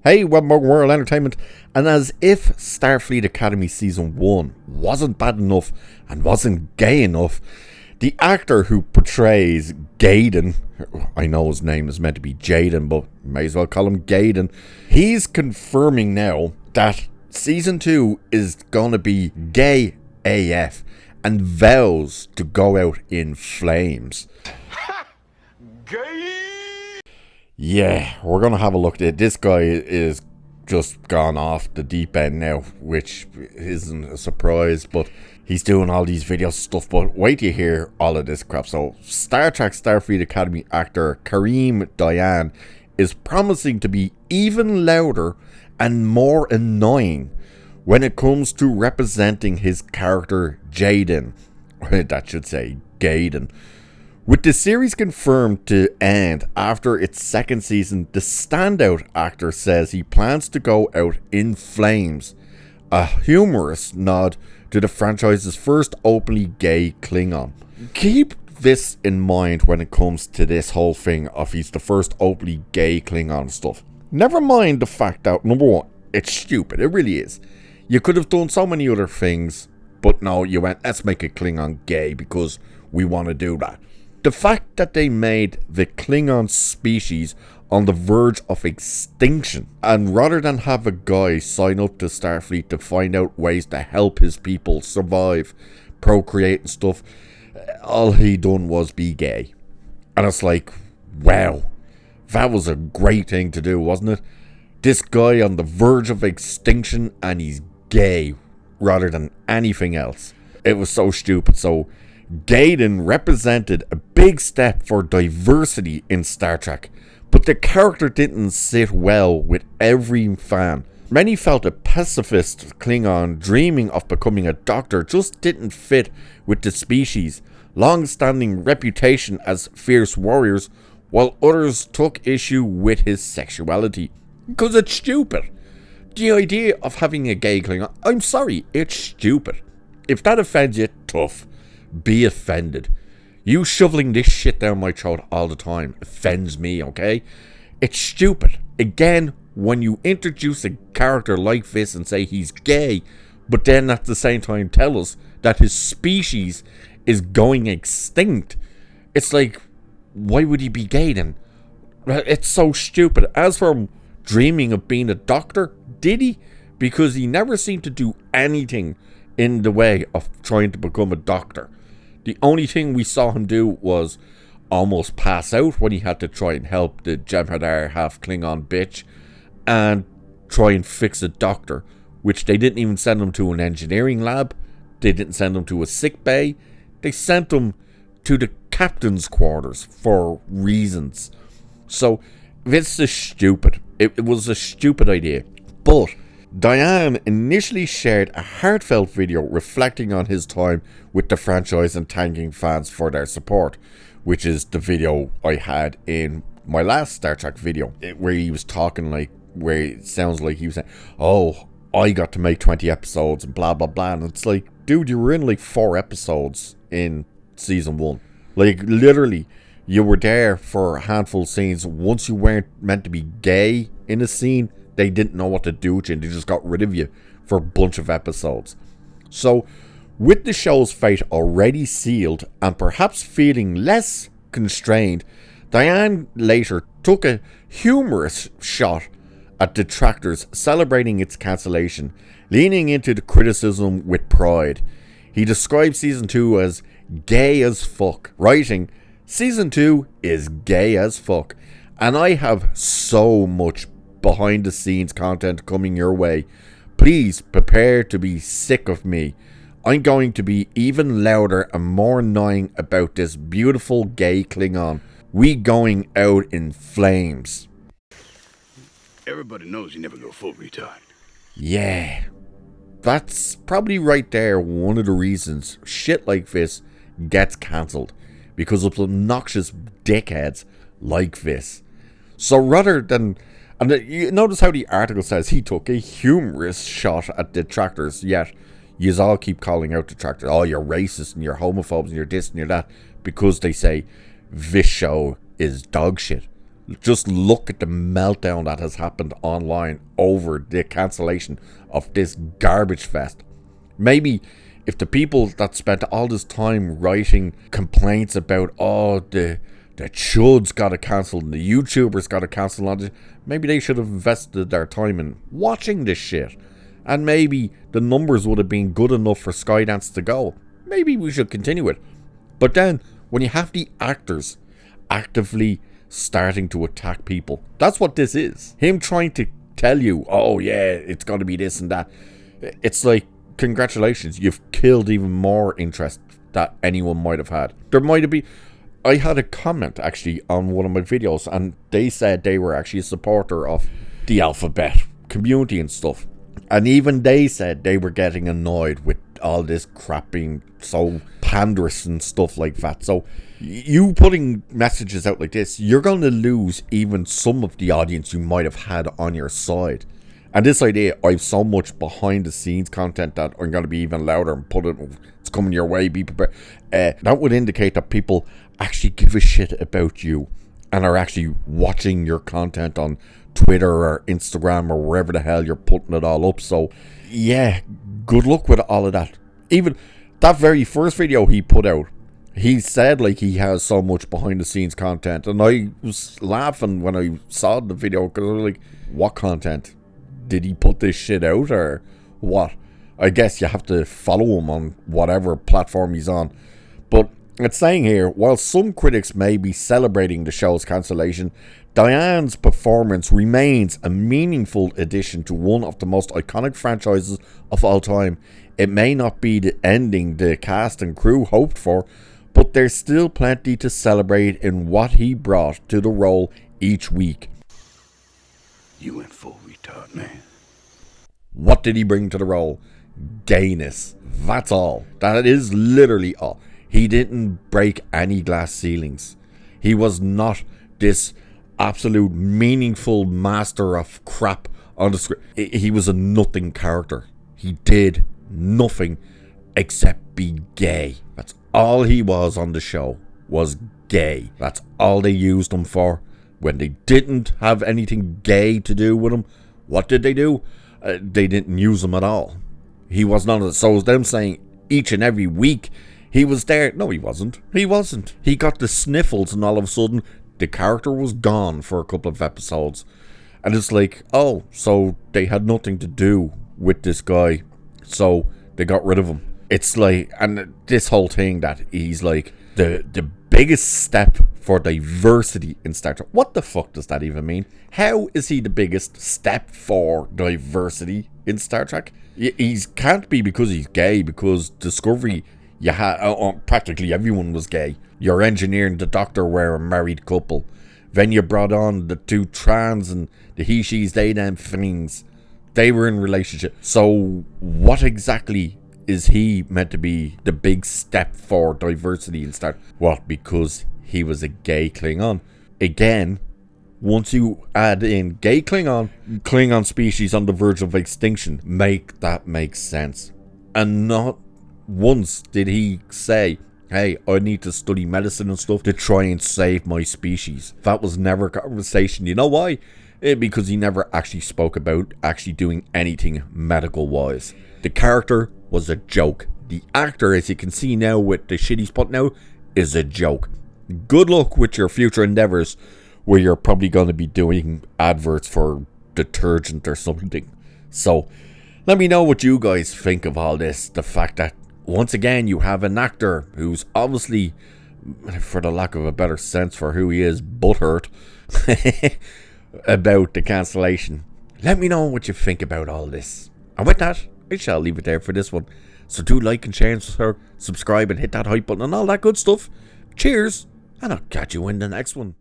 Hey, Webmug World Entertainment, and as if Starfleet Academy Season 1 wasn't bad enough and wasn't gay enough, the actor who portrays Gaiden, I know his name is meant to be Jaden, but may as well call him Gaiden, he's confirming now that Season 2 is gonna be gay AF and vows to go out in flames. Gay! Yeah, we're going to have a look at it. This guy is just gone off the deep end now, which isn't a surprise, but he's doing all these video stuff. But wait till you hear all of this crap. So, Star Trek Starfleet Academy actor Karim Diane is promising to be even louder and more annoying when it comes to representing his character Jaden. That should say Gaiden. With the series confirmed to end after its second season, the standout actor says he plans to go out in flames, a humorous nod to the franchise's first openly gay Klingon. Keep this in mind when it comes to this whole thing of he's the first openly gay Klingon stuff. Never mind the fact that, number one, it's stupid, it really is. You could have done so many other things, but no, you went, let's make a Klingon gay because we want to do that. The fact that they made the Klingon species on the verge of extinction, and rather than have a guy sign up to Starfleet to find out ways to help his people survive, procreate and stuff, all he done was be gay. And it's like, wow, that was a great thing to do, wasn't it? This guy on the verge of extinction and he's gay rather than anything else. It was so stupid. So Gaiden represented a big step for diversity in Star Trek, but the character didn't sit well with every fan. Many felt a pacifist Klingon dreaming of becoming a doctor just didn't fit with the species' long-standing reputation as fierce warriors, while others took issue with his sexuality. Because it's stupid. The idea of having a gay Klingon, I'm sorry, it's stupid. If that offends you, tough. Be offended. You shoveling this shit down my throat all the time offends me, okay? It's stupid. Again, when you introduce a character like this and say he's gay, but then at the same time tell us that his species is going extinct, it's like, why would he be gay then? It's so stupid. As for him dreaming of being a doctor, did he? Because he never seemed to do anything in the way of trying to become a doctor. The only thing we saw him do was almost pass out when he had to try and help the Jem'Hadar half Klingon bitch and try and fix a doctor, which they didn't even send him to an engineering lab. They didn't send him to a sick bay. They sent him to the captain's quarters for reasons. So this is stupid. It was a stupid idea. But Diane initially shared a heartfelt video reflecting on his time with the franchise and thanking fans for their support, which is the video I had in my last Star Trek video, where he was talking like, where it sounds like he was saying, oh, I got to make 20 episodes and blah blah blah, and it's like, dude, you were in like 4 episodes in season 1. Like, literally, you were there for a handful of scenes. Once you weren't meant to be gay in a scene, they didn't know what to do with you and they just got rid of you for a bunch of episodes. So, with the show's fate already sealed and perhaps feeling less constrained, Diane later took a humorous shot at detractors celebrating its cancellation, leaning into the criticism with pride. He described Season 2 as gay as fuck, writing, Season 2 is gay as fuck, and I have so much behind the scenes content coming your way. Please prepare to be sick of me. I'm going to be even louder and more annoying about this beautiful gay Klingon. We going out in flames. Everybody knows you never go full retard. Yeah, that's probably right there one of the reasons shit like this gets cancelled, because of obnoxious dickheads like this. So rather than, and you notice how the article says he took a humorous shot at detractors, yet you all keep calling out detractors. Oh, you're racist and you're homophobes and you're this and you're that, because they say this show is dog shit. Just look at the meltdown that has happened online over the cancellation of this garbage fest. Maybe if the people that spent all this time writing complaints about, oh, the chuds got it cancelled and the YouTubers got it cancelled, maybe they should have invested their time in watching this shit. And maybe the numbers would have been good enough for Skydance to go. Maybe we should continue it. But then, when you have the actors actively starting to attack people, that's what this is. Him trying to tell you, oh yeah, it's going to be this and that. It's like, congratulations, you've killed even more interest that anyone might have had. There might have been... I had a comment actually on one of my videos, and they said they were actually a supporter of the alphabet community and stuff. And even they said they were getting annoyed with all this crap being so panderous and stuff like that. So you putting messages out like this, you're going to lose even some of the audience you might have had on your side. And this idea, I have so much behind the scenes content that I'm going to be even louder and put it, it's coming your way, be prepared. That would indicate that people actually give a shit about you and are actually watching your content on Twitter or Instagram or wherever the hell you're putting it all up. So yeah, good luck with all of that. Even that very first video he put out, he said like he has so much behind the scenes content, and I was laughing when I saw the video because I was like, what content? Did he put this shit out or what? I guess you have to follow him on whatever platform he's on. But it's saying here, while some critics may be celebrating the show's cancellation, Diane's performance remains a meaningful addition to one of the most iconic franchises of all time. It may not be the ending the cast and crew hoped for, but there's still plenty to celebrate in what he brought to the role each week. You went full retard, man. What did he bring to the role? Gayness. That's all. That is literally all. He didn't break any glass ceilings. He was not this absolute meaningful master of crap on the script. He was a nothing character. He did nothing except be gay. That's all he was on the show, was gay. That's all they used him for. When they didn't have anything gay to do with him, what did they do? They didn't use him at all. He was none of it. So them saying each and every week he was there. No, he wasn't. He wasn't. He got the sniffles and all of a sudden the character was gone for a couple of episodes. And it's like, oh, so they had nothing to do with this guy, so they got rid of him. It's like, and this whole thing that he's like the biggest step for diversity in Star Trek. What the fuck does that even mean? How is he the biggest step for diversity in Star Trek? He can't be because he's gay, because Discovery, you had practically everyone was gay. Your engineer and the doctor were a married couple. Then you brought on the two trans and the he, she's, they, them things. They were in relationship. So what exactly is he meant to be the big step for diversity in Star Trek? What, because he was a gay Klingon? Again, once you add in gay Klingon species on the verge of extinction, make that make sense. And not once did he say, hey, I need to study medicine and stuff to try and save my species. That was never a conversation. You know why? Because he never actually spoke about actually doing anything medical wise. The character was a joke. The actor, as you can see now with the shit he's putting out, is a joke. Good luck with your future endeavors where you're probably going to be doing adverts for detergent or something. So let me know what you guys think of all this. The fact that once again you have an actor who's obviously, for the lack of a better sense for who he is, butthurt about the cancellation. Let me know what you think about all this. And with that, I shall leave it there for this one. So do like and share and subscribe and hit that hype button and all that good stuff. Cheers, and I'll catch you in the next one.